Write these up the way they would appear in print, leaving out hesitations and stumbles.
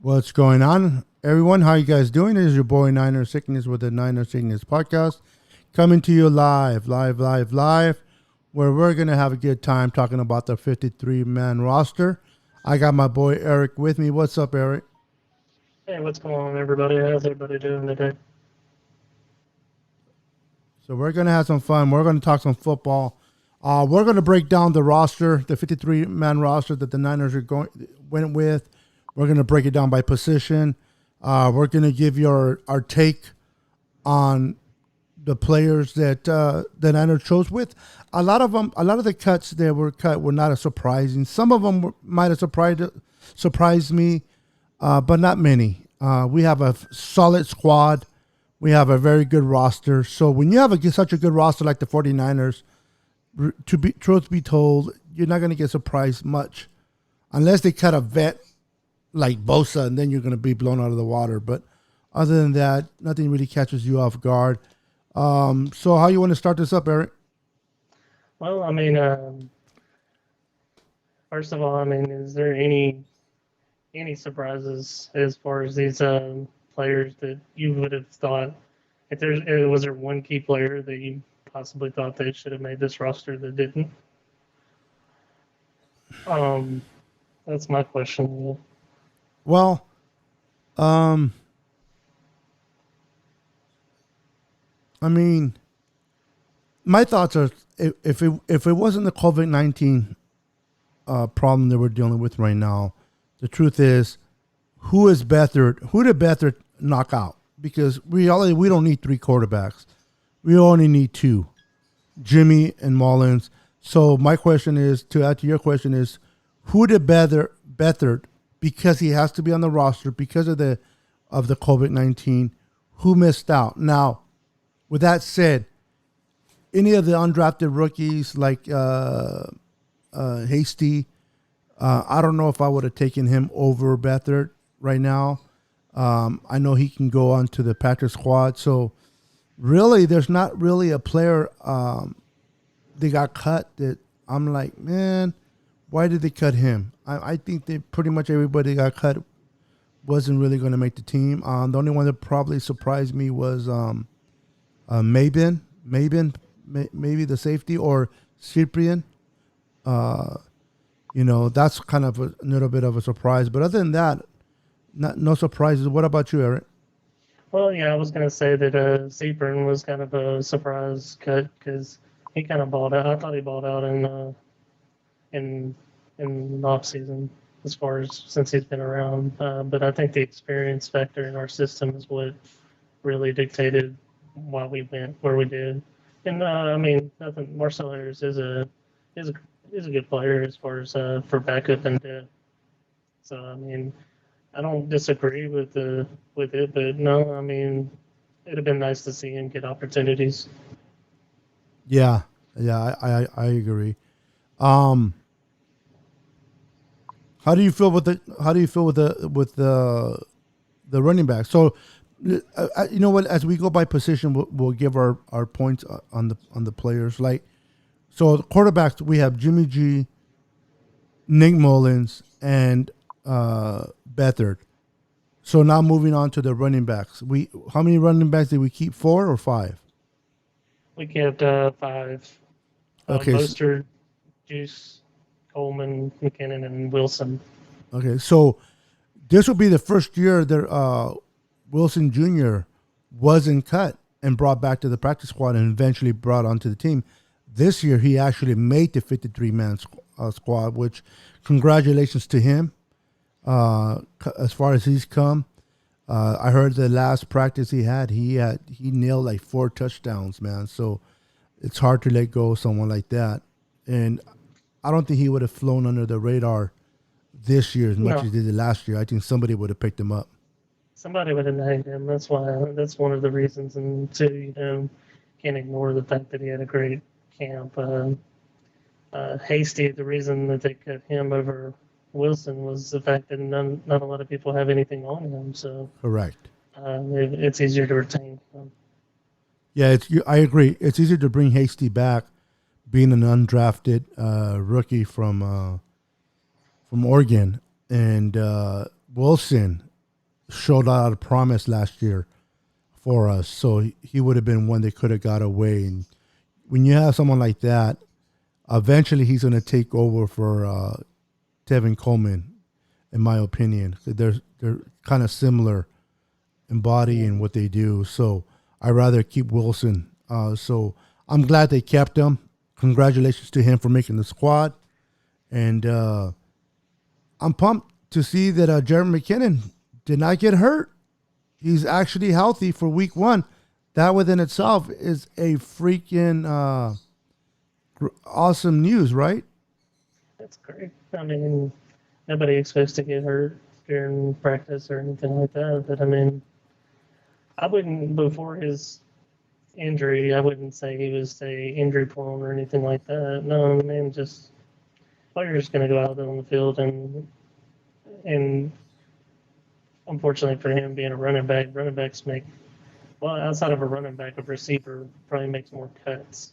What's going on, everyone? How you guys doing? This is your boy Niner Sickness with the Niner Sickness podcast, coming to you live, where we're gonna have a good time talking about the 53-man roster. I got my boy Eric with me. What's up, Eric? Hey, what's going on, everybody? How's everybody doing today? So we're gonna have some fun. We're gonna talk some football. We're gonna break down the roster, the 53-man roster that the Niners went with. We're gonna break it down by position. We're gonna give you our take on the players that the Niners chose with. A lot of the cuts that were cut were not as surprising. Some of them might have surprised me, but not many. We have a solid squad. We have a very good roster. So when you have such a good roster like the 49ers, truth be told, you're not going to get surprised much unless they cut a vet like Bosa, and then you're going to be blown out of the water. But other than that, nothing really catches you off guard. So how you want to start this up, Eric? Well, first of all, is there any surprises as far as these players that you would have thought? If was there one key player that you possibly thought they should have made this roster that didn't? That's my question. Well, I mean, my thoughts are if it wasn't the COVID-19 problem that we're dealing with right now, the truth is, who did Beathard knock out? Because we don't need three quarterbacks, we only need two, Jimmy and Mullins. So my question is, to add to your question, is who did Beathard, because he has to be on the roster because of the COVID-19, who missed out? Now, with that said, any of the undrafted rookies like Hasty, I don't know if I would have taken him over Beathard right now. I know he can go on to the practice squad. So really, there's not really a player they got cut that I'm like, man, why did they cut him? I think that pretty much everybody got cut wasn't really going to make the team. The only one that probably surprised me was Mabin, maybe the safety, or Cyprian. That's kind of a little bit of a surprise. But other than that, no surprises. What about you, Eric? Well, yeah, I was going to say that Seaburn was kind of a surprise cut because he kind of balled out. I thought he balled out in off season as far as since he's been around. But I think the experience factor in our system is what really dictated why we went where we did. And nothing. Marcel Harris is a good player as far as for backup and depth. So I don't disagree with it, but no, it'd have been nice to see him get opportunities. Yeah, I agree. How do you feel with the running back? So, you know what? As we go by position, we'll give our points on the players. Like, so the quarterbacks, we have Jimmy G, Nick Mullins, and Beathard. So now moving on to the running backs. How many running backs did we keep? 4 or 5? We kept 5. Okay. Mostert, Juice, Coleman, McKinnon, and Wilson. Okay, so this will be the first year that Wilson Jr. wasn't cut and brought back to the practice squad and eventually brought onto the team. This year, he actually made the 53-man squad, which congratulations to him as far as he's come. I heard the last practice he nailed like 4 touchdowns, man. So it's hard to let go of someone like that. And I don't think he would have flown under the radar this year as much as he did last year. I think somebody would have picked him up. Somebody would have named him. That's one of the reasons. And two, can't ignore the fact that he had a great camp. Hasty, the reason that they cut him over Wilson was the fact that not a lot of people have anything on him. So correct. It's easier to retain him. Yeah, I agree. It's easier to bring Hasty back, being an undrafted rookie from Oregon, and Wilson. showed a lot of promise last year for us. So he would have been one that could have got away. And when you have someone like that, eventually he's going to take over for Tevin Coleman, in my opinion. They're kind of similar in body and what they do. So I'd rather keep Wilson. So I'm glad they kept him. Congratulations to him for making the squad. And I'm pumped to see that Jared McKinnon did not get hurt. He's actually healthy for week 1. That within itself is a freaking awesome news, right? That's great. I mean, nobody expects to get hurt during practice or anything like that. But I mean, I wouldn't, before his injury, I wouldn't say he was, say, injury prone or anything like that. No, man, just players going to go out on the field and unfortunately for him being a running backs make, well, outside of a running back, a receiver probably makes more cuts.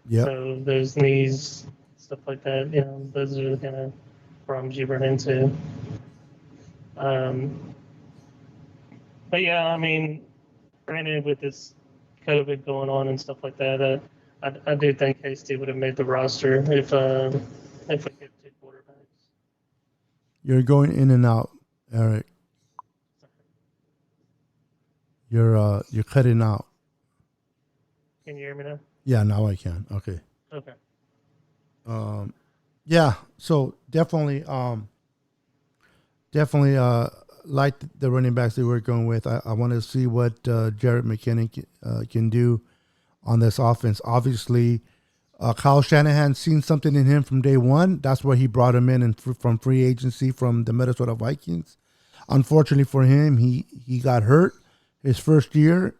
Yeah. So those knees, stuff like that, those are the kind of problems you run into. But yeah, I mean, granted, with this COVID going on and stuff like that, I do think Hasty would have made the roster if we kept 2 quarterbacks. You're going in and out, Eric. You're cutting out. Can you hear me now? Yeah, now I can. Okay. Okay. Yeah. So definitely like the running backs they were going with. I want to see what Jared McKinnon can do on this offense. Obviously, Kyle Shanahan's seen something in him from day one. That's why he brought him in and from free agency from the Minnesota Vikings. Unfortunately for him, he got hurt his first year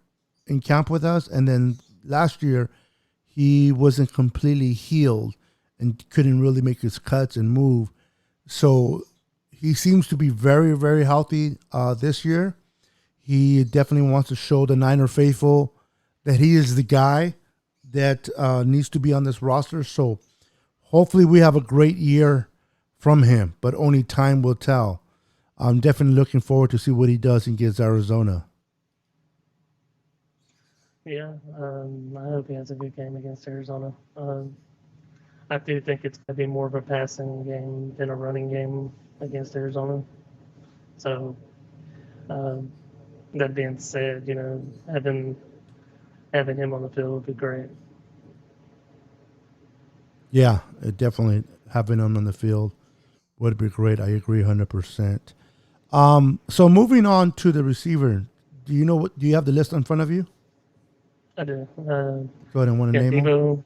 in camp with us, and then last year he wasn't completely healed and couldn't really make his cuts and move. So he seems to be very, very healthy this year. He definitely wants to show the Niner faithful that he is the guy that needs to be on this roster. So hopefully we have a great year from him, but only time will tell. I'm definitely looking forward to see what he does against Arizona. Yeah, I hope he has a good game against Arizona. I do think it's going to be more of a passing game than a running game against Arizona. So, that being said, having him on the field would be great. Yeah, definitely having him on the field would be great. I agree 100%. So moving on to the receiver, do you have the list in front of you? I do. Go ahead and want to name them.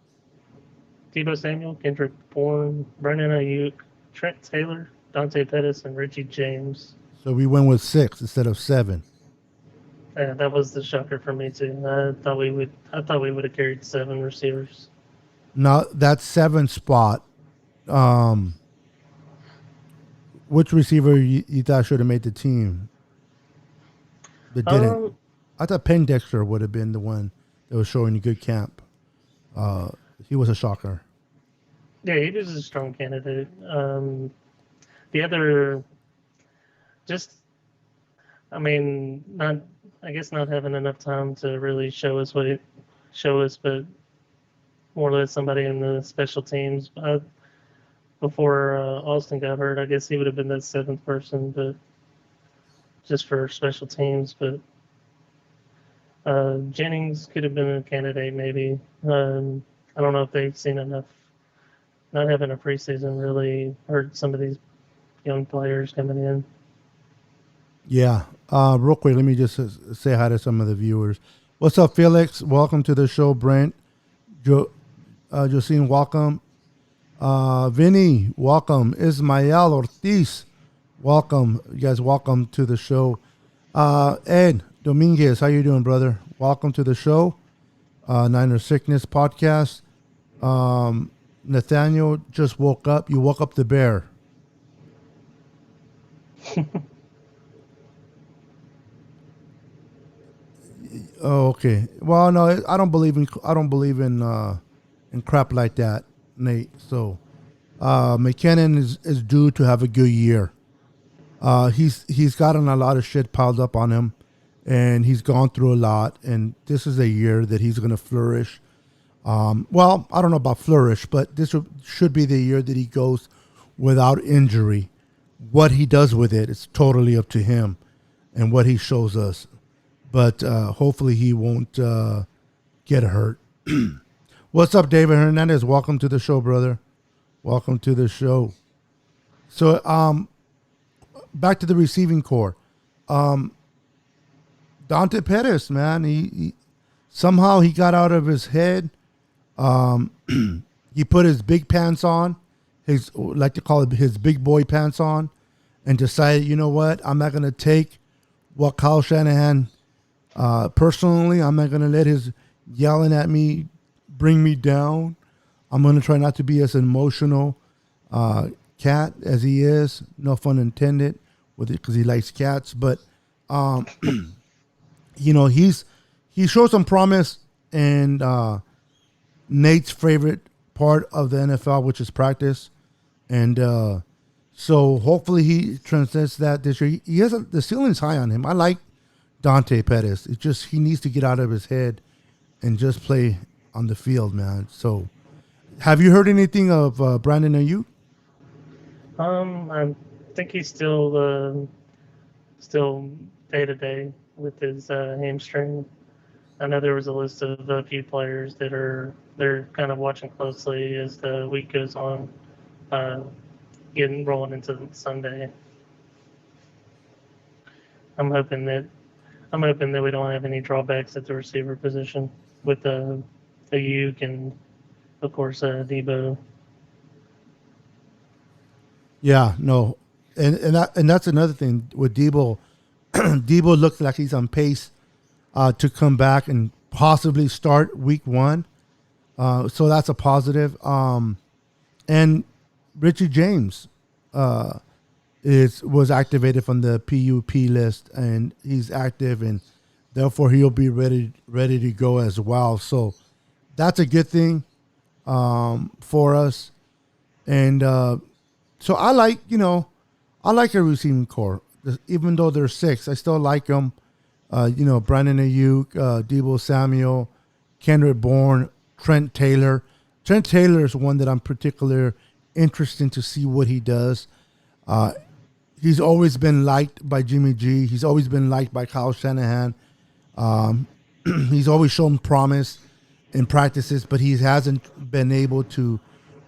Deebo Samuel, Kendrick Bourne, Brandon Ayuk, Trent Taylor, Dante Pettis, and Richie James. So we went with 6 instead of 7. That was the shocker for me too. I thought we would have carried 7 receivers. Now that 7 spot, which receiver you thought should have made the team? That didn't. I thought Penn Dexter would have been the one that was showing a good camp. He was a shocker. Yeah, he was a strong candidate. The other, not having enough time to really show us, but more or less somebody in the special teams. Before Austin got hurt, I guess he would have been that 7th person, but just for special teams. But Jennings could have been a candidate, maybe. I don't know if they've seen enough. Not having a preseason really hurt some of these young players coming in. Yeah. Real quick, let me just say hi to some of the viewers. What's up, Felix? Welcome to the show, Brent. Josine, welcome. Vinny, welcome. Ismael Ortiz, welcome. You guys, welcome to the show. Ed Dominguez, how you doing, brother? Welcome to the show. Niner Sickness Podcast. Nathaniel just woke up. You woke up the bear. Oh, okay. Well, no, I don't believe in crap like that, Nate. So, McKinnon is due to have a good year. He's gotten a lot of shit piled up on him, and he's gone through a lot. And this is a year that he's going to flourish. Well, I don't know about flourish, but should be the year that he goes without injury. What he does with it, it's totally up to him and what he shows us. But hopefully he won't get hurt. What's up, David Hernandez? Welcome to the show, brother. Welcome to the show. So, back to the receiving core. Dante Pettis, man, he somehow he got out of his head. He put his big pants on, his like to call it his big boy pants on, and decided, you know what, I'm not gonna take what Kyle Shanahan personally. I'm not gonna let his yelling at me bring me down. I'm gonna try not to be as emotional cat as he is. No fun intended with it because he likes cats, but you know he showed some promise and. Nate's favorite part of the NFL, which is practice. And so hopefully he transcends that this year. He has the ceiling's high on him. I like Dante Pettis. It's just he needs to get out of his head and just play on the field, man. So have you heard anything of Brandon Ayuk? I think he's still day to day with his hamstring. I know there was a list of a few players that they're kind of watching closely as the week goes on, rolling into Sunday. I'm hoping that we don't have any drawbacks at the receiver position with Ayuk and of course Debo. Yeah, no, and that's another thing with Debo. Debo looks like he's on pace to come back and possibly start week 1. So that's a positive. And Richie James was activated from the PUP list, and he's active, and therefore he'll be ready to go as well. So that's a good thing for us. And so I like a receiving core, even though there's 6. I still like them. Brandon Ayuk, Deebo Samuel, Kendrick Bourne, Trent Taylor. Trent Taylor is one that I'm particularly interested to see what he does. He's always been liked by Jimmy G. He's always been liked by Kyle Shanahan. He's always shown promise in practices, but he hasn't been able to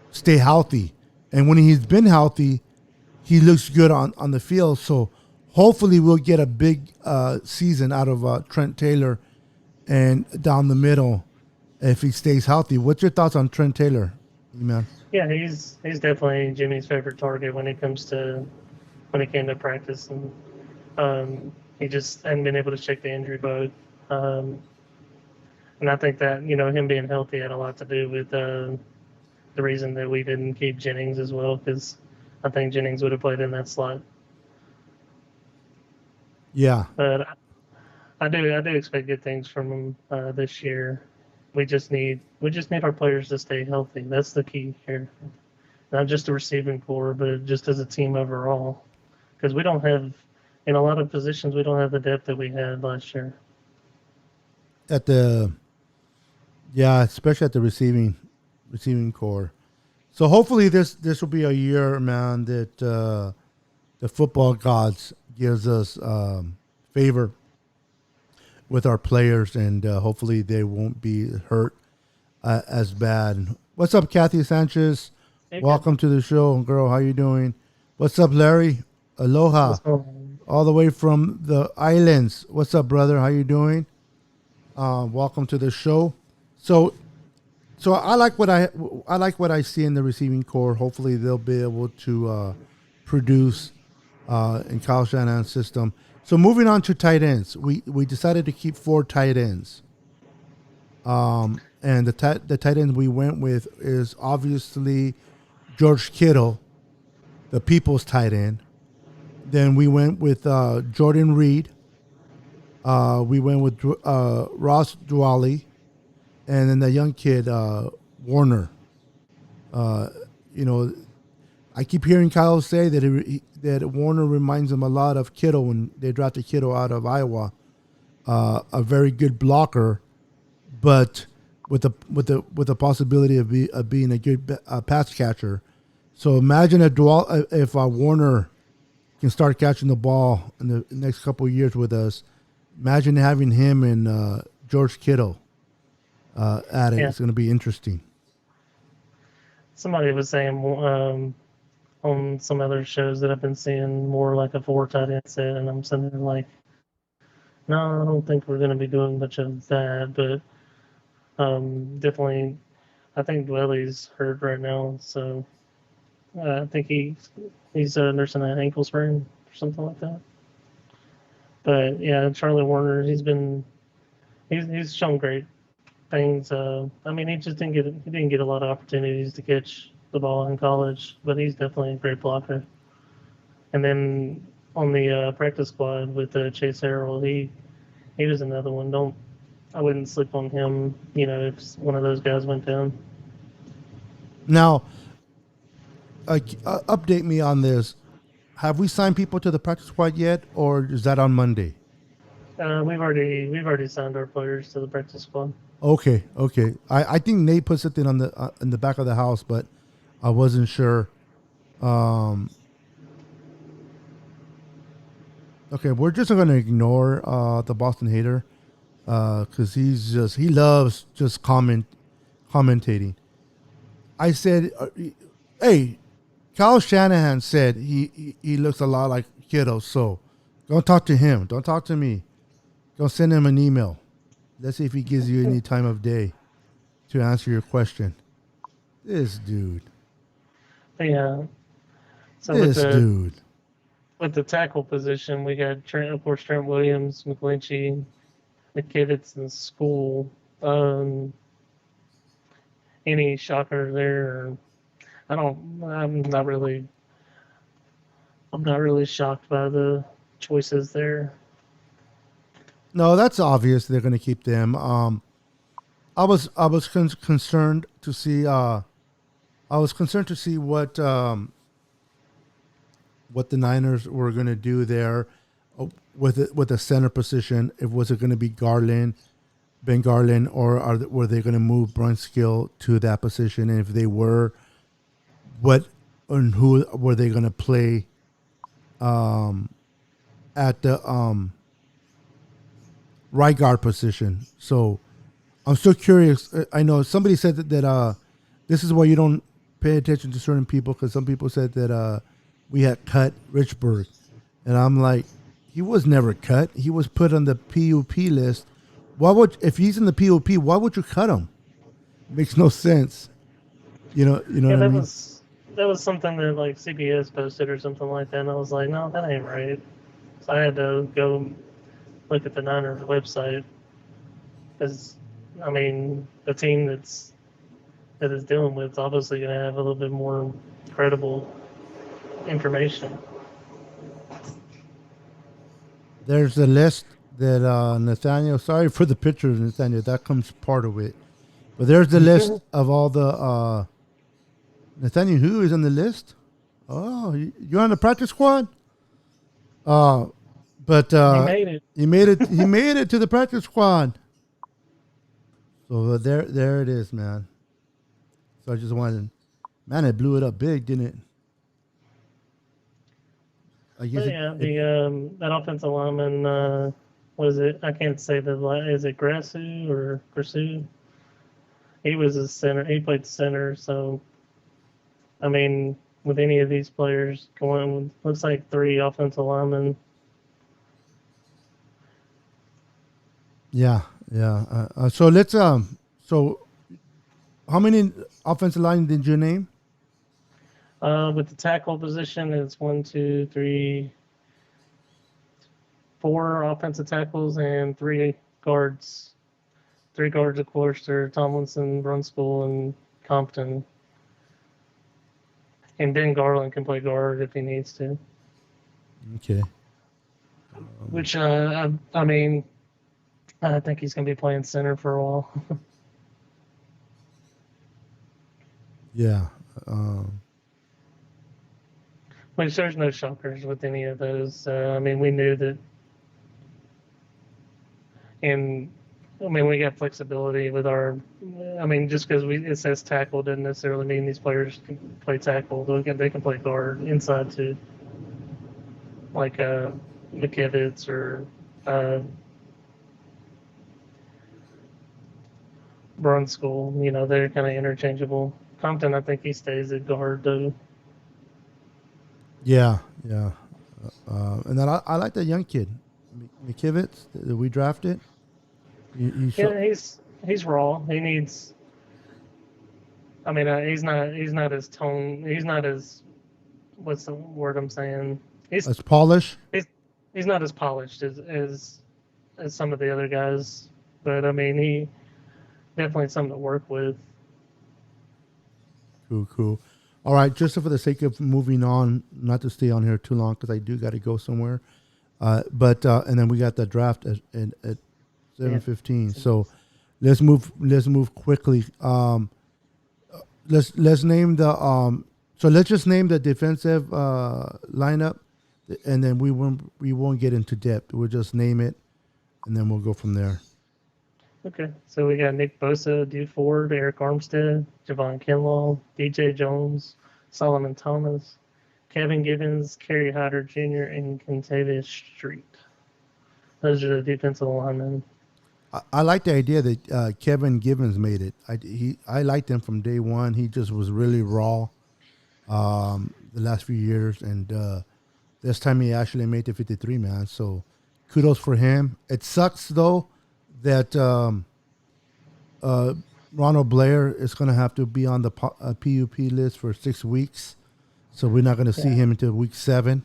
stay healthy. And when he's been healthy, he looks good on the field. So hopefully we'll get a big season out of Trent Taylor and down the middle if he stays healthy. What's your thoughts on Trent Taylor, man? Yeah, he's definitely Jimmy's favorite target when it came to practice, and he just hadn't been able to shake the injury bug. And I think that him being healthy had a lot to do with the reason that we didn't keep Jennings as well, because I think Jennings would have played in that slot. Yeah, but I do expect good things from him this year. We just need our players to stay healthy. That's the key here. Not just the receiving core, but just as a team overall. Because we don't have, in a lot of positions, we don't have the depth that we had last year. Especially at the receiving core. So hopefully this will be a year, man, that the football gods gives us favor with our players, and hopefully they won't be hurt as bad. What's up, Kathy Sanchez? Hey, welcome to the show, girl. How you doing? What's up, Larry? Aloha, all the way from the islands. What's up, brother? How you doing? Welcome to the show. So I like what I see in the receiving core. Hopefully they'll be able to produce in Kyle Shanahan's system. So moving on to tight ends, we decided to keep 4 tight ends. And the tight end we went with is obviously George Kittle, the people's tight end. Then we went with Jordan Reed. We went with Ross Dwally, and then the young kid Warner. I keep hearing Kyle say that that Warner reminds him a lot of Kittle when they drafted Kittle out of Iowa. A very good blocker, but with the possibility of being a good pass catcher. So imagine if Warner can start catching the ball in the next couple of years with us. Imagine having him and George Kittle at it. Yeah. It's going to be interesting. Somebody was saying on some other shows that I've been seeing more like a four tight end set, and I'm sitting there like, no, I don't think we're going to be doing much of that, but definitely, I think Dwelly's hurt right now, so I think he's nursing an ankle sprain or something like that. But yeah, Charlie Warner, he's shown great things. I mean, he didn't get a lot of opportunities to catch the ball in college, but he's definitely a great blocker. And then on the practice squad with Chase Harrell, he was another one. I wouldn't sleep on him. You know, if one of those guys went down. Now, update me on this. Have we signed people to the practice squad yet, or is that on Monday? We've already signed our players to the practice squad. Okay, okay. I think Nate put something on the in the back of the house, but I wasn't sure. Okay, we're just gonna ignore the Boston hater because he loves just commentating. I said, hey, Kyle Shanahan said he looks a lot like Kittle, so don't talk to him. Don't talk to me. Go send him an email. Let's see if he gives you any time of day to answer your question. This dude. Yeah. So This dude. with the tackle position, we got of course, Trent Williams, McGlinchey, McKivitz, and School. Any shocker there? I'm not really. I'm not really shocked by the choices there. No, that's obvious. They're going to keep them. I was concerned to see. I was concerned to see what the Niners were going to do there with the center position. If was it going to be Ben Garland, or were they going to move Brunskill to that position? And if they were, what and who were they going to play at the right guard position? So I'm still curious. I know somebody said that this is why you don't pay attention to certain people, because some people said that we had cut Richburg, and I'm like, he was never cut. He was put on the PUP list. If he's in the PUP, why would you cut him? Makes no sense. You know Yeah, what I mean? that was something that like CBS posted or something like that, and I was like, no, that ain't right. So I had to go look at the Niners website, because I mean the team that is dealing with is obviously going to have a little bit more credible information. There's a list that Nathaniel. Sorry for the pictures, Nathaniel. That comes part of it. But there's the list of all the Nathaniel. Who is on the list? Oh, you're on the practice squad. But He made it. He made it. He made it to the practice squad. So there it is, man. So I just wanted, man, it blew it up big, didn't it? I guess Yeah, the that offensive lineman, what is it? I can't say is it Grassu or Grassu? He was a center. He played center. So, I mean, with any of these players going, looks like 3 offensive linemen. Yeah, yeah. So let's So how many offensive line did you name? With the tackle position, it's 1, 2, 3, 4 offensive tackles and 3 guards. 3 guards, of course, are Tomlinson, Brunskill, and Compton. And Ben Garland can play guard if he needs to. Okay. Which I mean, I think he's going to be playing center for a while. Yeah. which there's no shockers with any of those. I mean, we knew that, and I mean, we got flexibility with our. I mean, just because it says tackle doesn't necessarily mean these players can play tackle. They can play guard inside too, like McKivitz or Brunskill. You know, they're kind of interchangeable. Compton, I think he stays at guard though. Yeah, yeah. And then I like that young kid, McKivitz, that we drafted. Yeah, he's raw. He needs. I mean, he's not as tone. He's not as. What's the word I'm saying? As polish. He's not as polished as some of the other guys, but I mean, he definitely something to work with. Cool. All right, just for the sake of moving on, not to stay on here too long because I do got to go somewhere. But and then we got the draft at 7:15. Yeah. So let's move quickly. Let's name the so let's just name the defensive lineup, and then we won't get into depth. We'll just name it, and then we'll go from there. Okay, so we got Nick Bosa, Dee Ford, Eric Armstead, Javon Kinlaw, DJ Jones, Solomon Thomas, Kevin Givens, Kerry Hyder Jr., and Kentavious Street. Those are the defensive linemen. I like the idea that Kevin Givens made it. I liked him from day one. He just was really raw the last few years, and this time he actually made the 53 man. So kudos for him. It sucks though that Ronald Blair is going to have to be on the PUP list for 6 weeks, so we're not going to see him until week 7.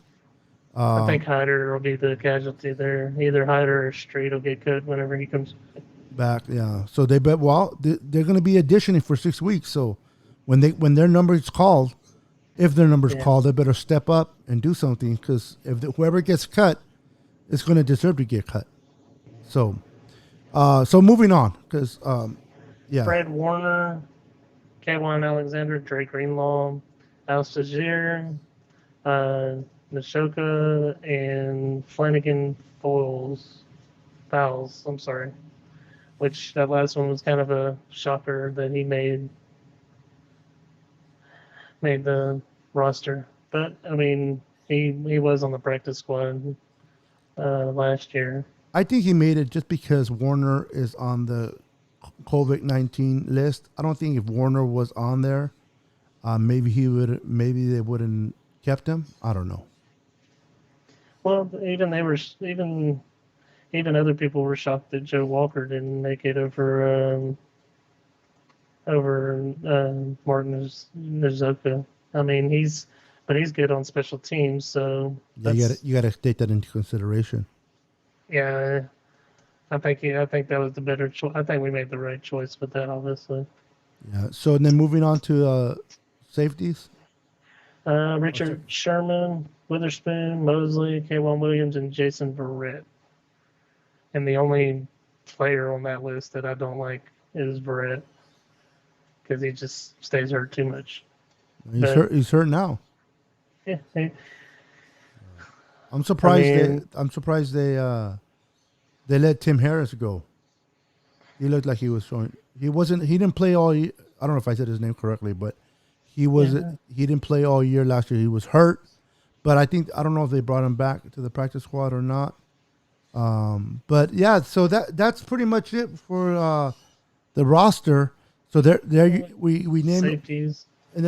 I think Hyder will be the casualty there. Either Hyder or Street will get cut whenever he comes back. Yeah, so they're going to be auditioning for 6 weeks. So when their number is called, if their number is called, they better step up and do something, because if whoever gets cut is going to deserve to get cut. So. So moving on, because Fred Warner, K'Waun Alexander, Drake Greenlaw, Al Stagier, Neshoka, and Flanagan Fowles. I'm sorry. Which that last one was kind of a shocker that he made the roster. But I mean, he was on the practice squad last year. I think he made it just because Warner is on the COVID-19 list. I don't think if Warner was on there, maybe they wouldn't kept him. I don't know. Well, even other people were shocked that Joe Walker didn't make it over Martin Nizoka. I mean, he's good on special teams, so you got to take that into consideration. Yeah, I think that was the better choice. I think we made the right choice with that, obviously. Yeah. So then moving on to safeties. Richard Sherman, Witherspoon, Mosley, K'Waun Williams, and Jason Verrett. And the only player on that list that I don't like is Verrett, because he just stays hurt too much. He's hurt now. Yeah. I'm surprised they let Tim Harris go. He looked like he was showing. He didn't play all year. I don't know if I said his name correctly, but he didn't play all year last year. He was hurt, but I don't know if they brought him back to the practice squad or not. But yeah, so that's pretty much it for the roster. So we named safeties. And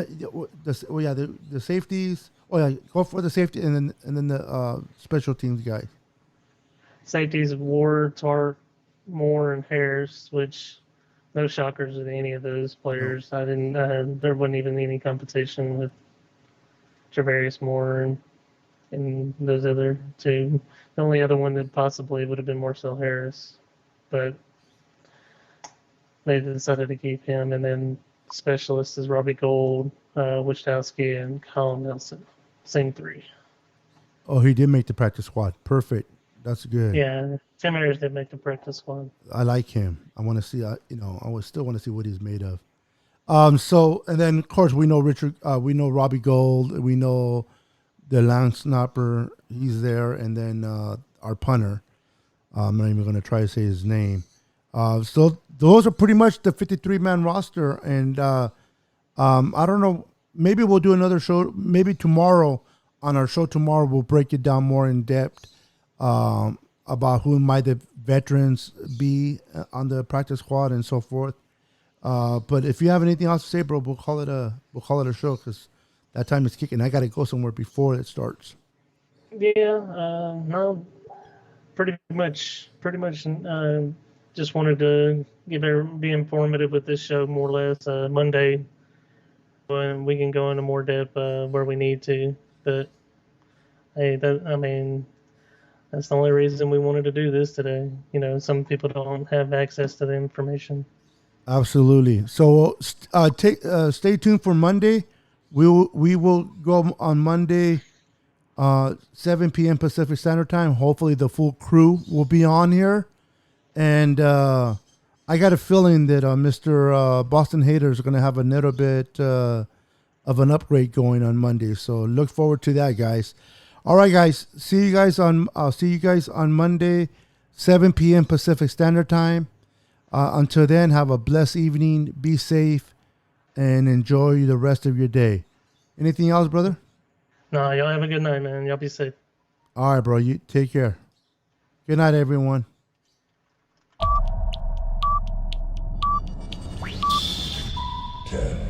the safeties. Oh yeah, go for the safety and then the special teams guys. Safeties: Ward, Tart, Moore, and Harris. Which no shockers with any of those players. I didn't. There wasn't even any competition with Travarius Moore and those other two. The only other one that possibly would have been Marcel Harris, but they decided to keep him. And then specialists is Robbie Gould, Wichtowski, and Colin Nelson. Same 3. Oh, he did make the practice squad. Perfect. That's good. Yeah, Tim Harris did make the practice squad. I like him. I want to see. I would still want to see what he's made of. So, and then of course we know Robbie Gould. We know the long snapper, he's there, and then our punter. I'm not even going to try to say his name. So those are pretty much the 53-man roster, and I don't know. Maybe we'll do another show. Maybe tomorrow on our show tomorrow we'll break it down more in depth about who might the veterans be on the practice squad and so forth. But if you have anything else to say, bro, we'll call it a show because that time is kicking. I got to go somewhere before it starts. Yeah, no, pretty much. Just wanted to be informative with this show more or less. Monday, when we can go into more depth where we need to. But hey, that's the only reason we wanted to do this today. You know, some people don't have access to the information. Absolutely. So stay tuned for Monday. We will go on Monday, 7 p.m. Pacific Standard Time. Hopefully, the full crew will be on here, and I got a feeling that Mr. Boston Hater is going to have a little bit of an upgrade going on Monday. So look forward to that, guys. All right, guys. See you guys on Monday, 7 p.m. Pacific Standard Time. Until then, have a blessed evening. Be safe and enjoy the rest of your day. Anything else, brother? No, y'all have a good night, man. Y'all be safe. All right, bro. You take care. Good night, everyone. Ten.